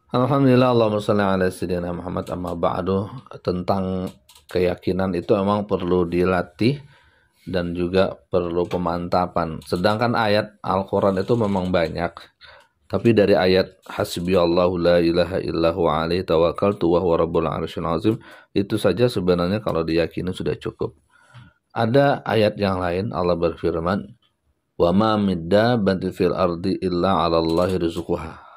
Alhamdulillah, Allahumma shalli ala sayyidina Muhammad. Amma ba'du. Tentang keyakinan itu memang perlu dilatih dan juga perlu pemantapan. Sedangkan ayat Al-Quran itu memang banyak, tapi dari ayat hasbiyallahu la ilaha illahu alaihi tawakkaltu wa huwa rabbul arsyil azim, itu saja sebenarnya kalau diyakini sudah cukup. Ada ayat yang lain, Allah berfirman, wa ma min dabbatin fil ardi illa 'alallahi rizquha.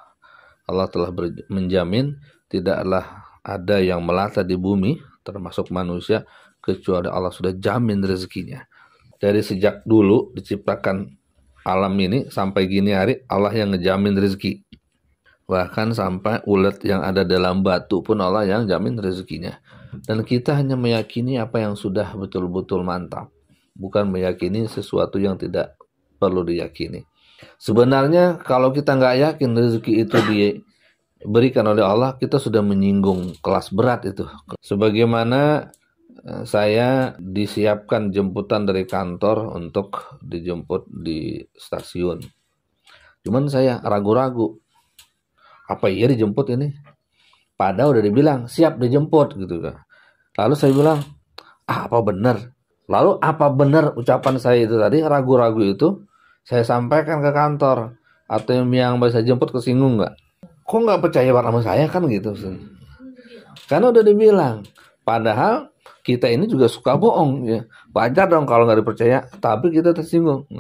Allah telah menjamin tidaklah ada yang melata di bumi termasuk manusia kecuali Allah sudah jamin rezekinya. Dari sejak dulu diciptakan alam ini sampai gini hari, Allah yang ngejamin rezeki. Bahkan sampai ulat yang ada dalam batu pun Allah yang jamin rezekinya. Dan kita hanya meyakini apa yang sudah betul-betul mantap, bukan meyakini sesuatu yang tidak perlu diyakini. Sebenarnya kalau kita nggak yakin rezeki itu diberikan oleh Allah, kita sudah menyinggung kelas berat itu. Sebagaimana saya disiapkan jemputan dari kantor untuk dijemput di stasiun. Cuman saya ragu-ragu, apa iya dijemput ini? Padahal udah dibilang siap dijemput gitu kan. Lalu saya bilang, apa benar? Lalu apa benar ucapan saya itu tadi, ragu-ragu itu saya sampaikan ke kantor, atau yang bisa jemput kesinggung nggak? Kok nggak percaya sama saya kan gitu? Karena udah dibilang. Padahal kita ini juga suka bohong ya. Wajar dong kalau nggak dipercaya, tapi kita tersinggung.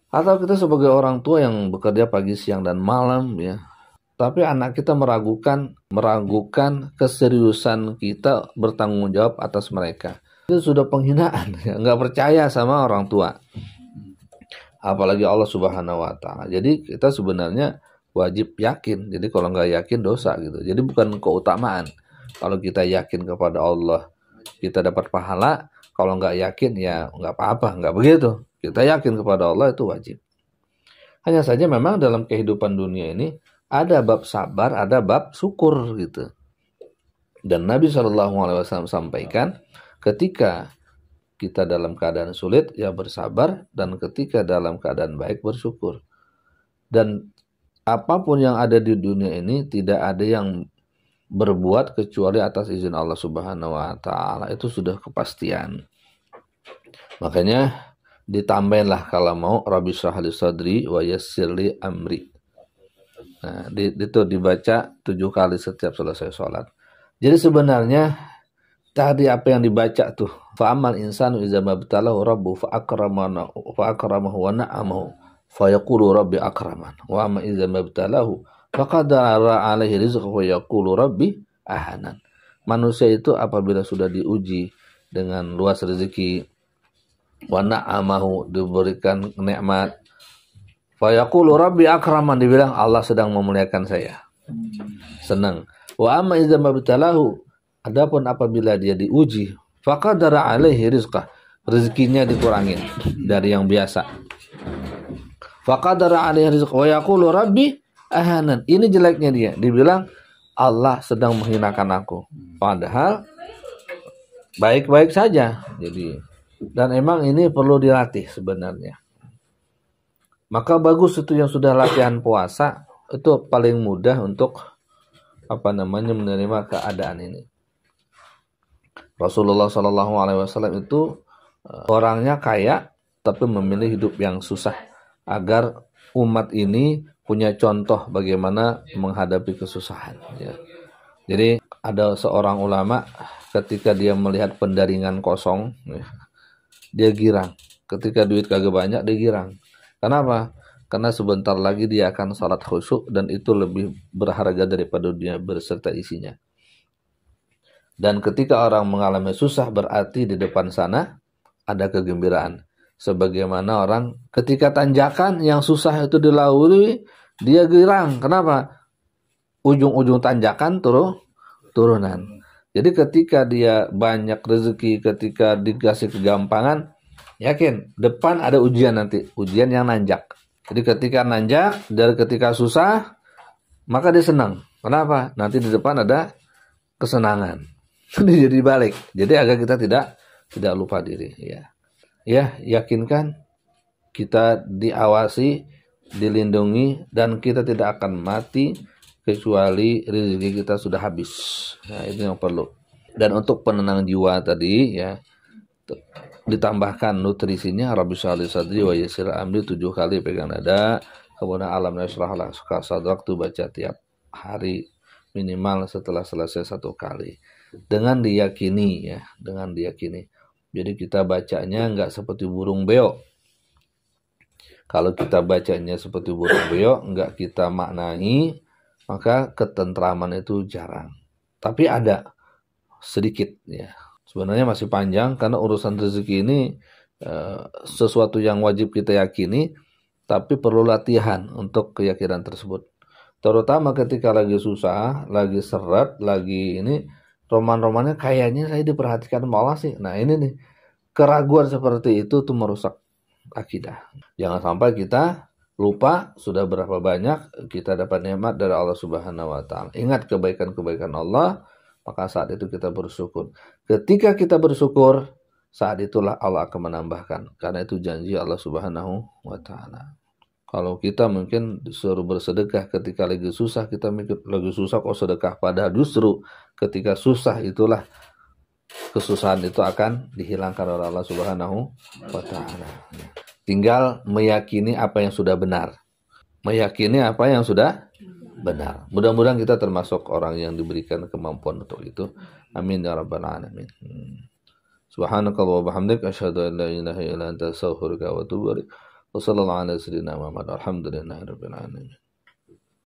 Atau kita sebagai orang tua yang bekerja pagi, siang, dan malam ya, tapi anak kita meragukan keseriusan kita bertanggung jawab atas mereka. Itu sudah penghinaan, ya. Nggak percaya sama orang tua. Apalagi Allah Subhanahu wa Ta'ala. Jadi kita sebenarnya wajib yakin. Jadi kalau nggak yakin dosa gitu. Jadi bukan keutamaan. Kalau kita yakin kepada Allah, kita dapat pahala. Kalau nggak yakin ya nggak apa-apa, nggak begitu. Kita yakin kepada Allah itu wajib. Hanya saja memang dalam kehidupan dunia ini ada bab sabar, ada bab syukur gitu. Dan Nabi SAW sampaikan, ketika kita dalam keadaan sulit, ya bersabar. Dan ketika dalam keadaan baik, bersyukur. Dan apapun yang ada di dunia ini, tidak ada yang berbuat kecuali atas izin Allah Subhanahu wa Ta'ala. Itu sudah kepastian. Makanya ditambahinlah kalau mau, Rabbi shrah li sadri wa yassir li amri. Nah, itu dibaca 7 kali setiap selesai sholat. Jadi sebenarnya tadi apa yang dibaca tuh, fa'amal insanu iza mabtalahu rabbu fa'akramahu wa na'amahu fayaqulu rabbi akraman wa amma iza mabtalahu faqadara alaihi rizqahu yaqulu rabbi ahanan. Manusia itu apabila sudah diuji dengan luas rezeki, wa na'amahu, diberikan nikmat, fayaqulu rabbi akraman, dibilang Allah sedang memuliakan saya, senang. Wa amma iza mabtalahu, adapun apabila dia diuji, faqadara alaihi rizqah, rezekinya dikurangin dari yang biasa. Faqadara alaihi rizqah wa yaqulu rabbi ahanan. Ini jeleknya dia, dibilang Allah sedang menghinakan aku. Padahal baik-baik saja. Jadi, dan emang ini perlu dilatih sebenarnya. Maka bagus itu yang sudah latihan puasa, itu paling mudah untuk menerima keadaan ini. Rasulullah SAW itu orangnya kaya, tapi memilih hidup yang susah agar umat ini punya contoh bagaimana menghadapi kesusahan. Ya. Jadi ada seorang ulama ketika dia melihat pendaringan kosong, ya, dia girang. Ketika duit kagak banyak, dia girang. Kenapa? Karena sebentar lagi dia akan salat khusyuk dan itu lebih berharga daripada dunia berserta isinya. Dan ketika orang mengalami susah, berarti di depan sana ada kegembiraan. Sebagaimana orang ketika tanjakan yang susah itu dilalui, dia girang. Kenapa? Ujung-ujung tanjakan turunan. Jadi ketika dia banyak rezeki, ketika dikasih kegampangan, yakin depan ada ujian nanti, ujian yang nanjak. Jadi ketika nanjak, dari ketika susah, maka dia senang. Kenapa? Nanti di depan ada kesenangan. Jadi balik. Jadi agar kita tidak lupa diri. Ya, yakinkan kita diawasi, dilindungi, dan kita tidak akan mati kecuali rezeki kita sudah habis. Nah, itu yang perlu. Dan untuk penenang jiwa tadi ya, ditambahkan nutrisinya Rabbi sholli sadri wa yassir amri 7 kali pegang dada, kemudian alam nashrah laka sadrak tuh baca tiap hari minimal setelah selesai 1 kali. Dengan diyakini ya, dengan diyakini. Jadi kita bacanya nggak seperti burung beo. Kalau kita bacanya seperti burung beo, nggak kita maknai, maka ketentraman itu jarang. Tapi ada sedikit ya. Sebenarnya masih panjang karena urusan rezeki ini sesuatu yang wajib kita yakini, tapi perlu latihan untuk keyakinan tersebut. Terutama ketika lagi susah, lagi seret, lagi ini roman-romannya kayaknya saya diperhatikan Allah sih. Nah ini nih, keraguan seperti itu tuh merusak akidah. Jangan sampai kita lupa sudah berapa banyak kita dapat nikmat dari Allah Subhanahu wa taala. Ingat kebaikan-kebaikan Allah, maka saat itu kita bersyukur. Ketika kita bersyukur, saat itulah Allah akan menambahkan. Karena itu janji Allah Subhanahu wa taala. Kalau kita mungkin disuruh bersedekah ketika lagi susah, kita mikir lagi susah kok sedekah, padahal justru ketika susah itulah kesusahan itu akan dihilangkan oleh Allah Subhanahu wa taala. Tinggal meyakini apa yang sudah benar. Meyakini apa yang sudah benar. Mudah-mudahan kita termasuk orang yang diberikan kemampuan untuk itu. Amin ya rabbal alamin. Subhanakallah wa bihamdik asyhadu an la ilaha illa anta astaghfiruka wa atubu ilaik. Wassallallahu ala sayyidina Muhammad. Alhamdulillahirabbil alamin.